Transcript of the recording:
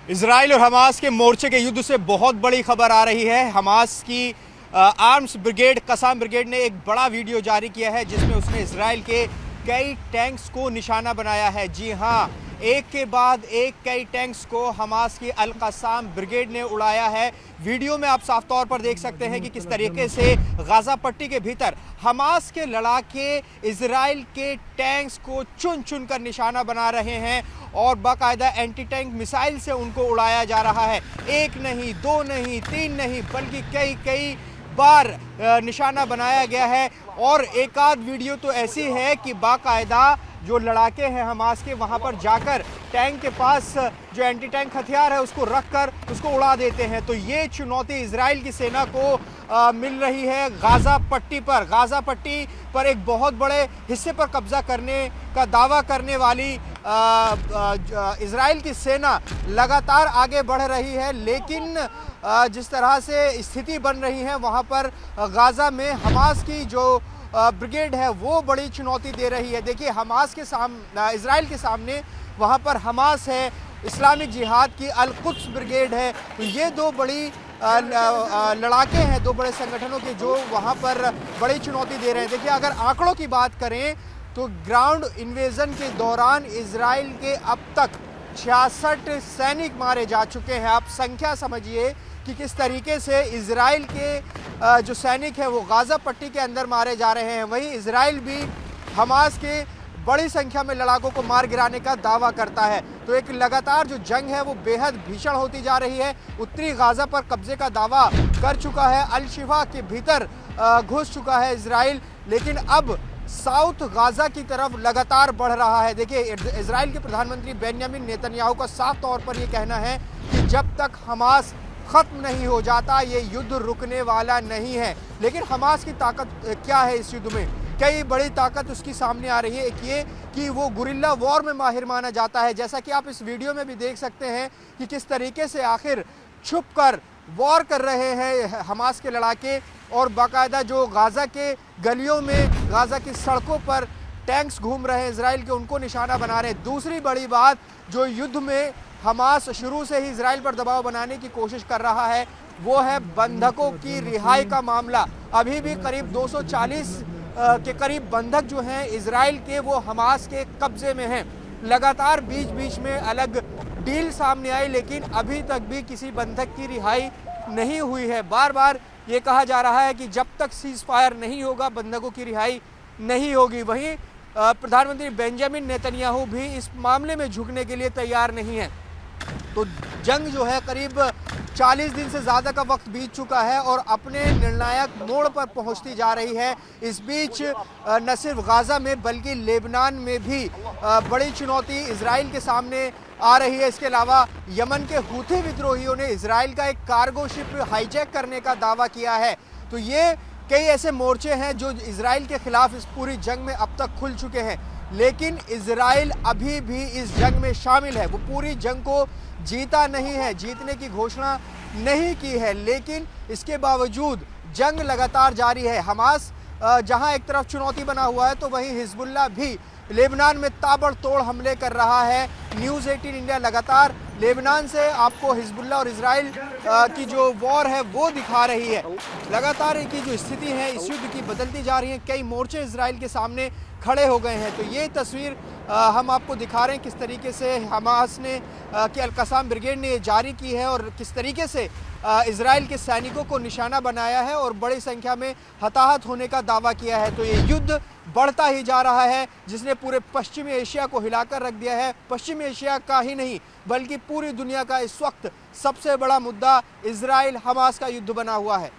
Israel और Hamas के मोर्चे के युद्ध से बहुत बड़ी खबर आ रही है। हमास की आर्म्स ब्रिगेड कसाम ब्रिगेड ने एक बड़ा वीडियो जारी किया है जिसमें उसने इजराइल के कई टैंक्स को निशाना बनाया है। जी हाँ, एक के बाद एक कई टैंक्स को हमास की अल कसाम ब्रिगेड ने उड़ाया है। वीडियो में आप साफ तौर पर देख सकते हैं कि किस तरीके से गाजा पट्टी के भीतर हमास के लड़ाके इजराइल के टैंक्स को चुन चुन कर निशाना बना रहे हैं और बाकायदा एंटी टैंक मिसाइल से उनको उड़ाया जा रहा है। एक नहीं, दो नहीं, तीन नहीं, बल्कि कई कई बार निशाना बनाया गया है। और एक आध वीडियो तो ऐसी है कि बाकायदा जो लड़ाके हैं हमास के वहां पर जाकर टैंक के पास जो एंटी टैंक हथियार है उसको रखकर उसको उड़ा देते हैं। तो ये चुनौती इजराइल की सेना को मिल रही है गाजा पट्टी पर। गाजा पट्टी पर एक बहुत बड़े हिस्से पर कब्जा करने का दावा करने वाली इजराइल की सेना लगातार आगे बढ़ रही है, लेकिन जिस तरह से स्थिति बन रही है वहाँ पर गाजा में हमास की जो ब्रिगेड है वो बड़ी चुनौती दे रही है। देखिए, हमास के सामने, इजराइल के सामने वहाँ पर हमास है, इस्लामिक जिहाद की अल कुद्स ब्रिगेड है। तो ये दो बड़ी लड़ाके हैं, दो बड़े संगठनों के जो वहाँ पर बड़ी चुनौती दे रहे हैं। देखिए, अगर आंकड़ों की बात करें तो ग्राउंड इन्वेजन के दौरान इजराइल के अब तक 66 सैनिक मारे जा चुके हैं। आप संख्या समझिए कि किस तरीके से इजराइल के जो सैनिक हैं वो गाजा पट्टी के अंदर मारे जा रहे हैं। वहीं इजराइल भी हमास के बड़ी संख्या में लड़ाकों को मार गिराने का दावा करता है। तो एक लगातार जो जंग है वो बेहद भीषण होती जा रही है। उत्तरी गाजा पर कब्जे का दावा कर चुका है, अल शिफा के भीतर घुस चुका है इजराइल, लेकिन अब साउथ गाजा की तरफ लगातार बढ़ रहा है। देखिए, इजराइल के प्रधानमंत्री बेंजामिन नेतन्याहू का साफ तौर पर यह कहना है कि जब तक हमास खत्म नहीं हो जाता ये युद्ध रुकने वाला नहीं है। लेकिन हमास की ताकत क्या है इस युद्ध में? कई बड़ी ताकत उसकी सामने आ रही है। एक ये कि वो गुरिल्ला वॉर में माहिर माना जाता है, जैसा कि आप इस वीडियो में भी देख सकते हैं कि किस तरीके से आखिर छुपकर वॉर कर रहे हैं हमास के लड़ाके और बाकायदा जो गाजा के गलियों में, गाजा की सड़कों पर टैंक्स घूम रहे हैं इजराइल के, उनको निशाना बना रहे हैं। दूसरी बड़ी बात, जो युद्ध में हमास शुरू से ही इजराइल पर दबाव बनाने की कोशिश कर रहा है वो है बंधकों की रिहाई का मामला। अभी भी करीब 240 के करीब बंधक जो हैं इजराइल के वो हमास के कब्जे में हैं। लगातार बीच बीच में अलग डील सामने आई, लेकिन अभी तक भी किसी बंधक की रिहाई नहीं हुई है। बार बार ये कहा जा रहा है कि जब तक सीज फायर नहीं होगा बंधकों की रिहाई नहीं होगी। वहीं प्रधानमंत्री बेंजामिन नेतन्याहू भी इस मामले में झुकने के लिए तैयार नहीं है। तो जंग जो है करीब 40 दिन से ज़्यादा का वक्त बीत चुका है और अपने निर्णायक मोड़ पर पहुंचती जा रही है। इस बीच न सिर्फ गाजा में बल्कि लेबनान में भी बड़ी चुनौती इजराइल के सामने आ रही है। इसके अलावा यमन के हूथी विद्रोहियों ने इजराइल का एक कार्गो शिप हाईजैक करने का दावा किया है। तो ये कई ऐसे मोर्चे हैं जो इजराइल के खिलाफ इस पूरी जंग में अब तक खुल चुके हैं, लेकिन इजराइल अभी भी इस जंग में शामिल है। वो पूरी जंग को जीता नहीं है, जीतने की घोषणा नहीं की है, लेकिन इसके बावजूद जंग लगातार जारी है। हमास जहां एक तरफ चुनौती बना हुआ है तो वहीं हिजबुल्लाह भी लेबनान में ताबड़तोड़ हमले कर रहा है। न्यूज़ 18 इंडिया लगातार लेबनान से आपको हिजबुल्लाह और इजराइल की जो वॉर है वो दिखा रही है। लगातार की जो स्थिति है इस युद्ध की बदलती जा रही है। कई मोर्चे इजराइल के सामने खड़े हो गए हैं। तो ये तस्वीर हम आपको दिखा रहे हैं किस तरीके से हमास ने कि अल कसाम ब्रिगेड ने ये जारी की है और किस तरीके से इजराइल के सैनिकों को निशाना बनाया है और बड़ी संख्या में हताहत होने का दावा किया है। तो ये युद्ध बढ़ता ही जा रहा है जिसने पूरे पश्चिमी एशिया को हिलाकर रख दिया है। पश्चिमी एशिया का ही नहीं बल्कि पूरी दुनिया का इस वक्त सबसे बड़ा मुद्दा इजराइल हमास का युद्ध बना हुआ है।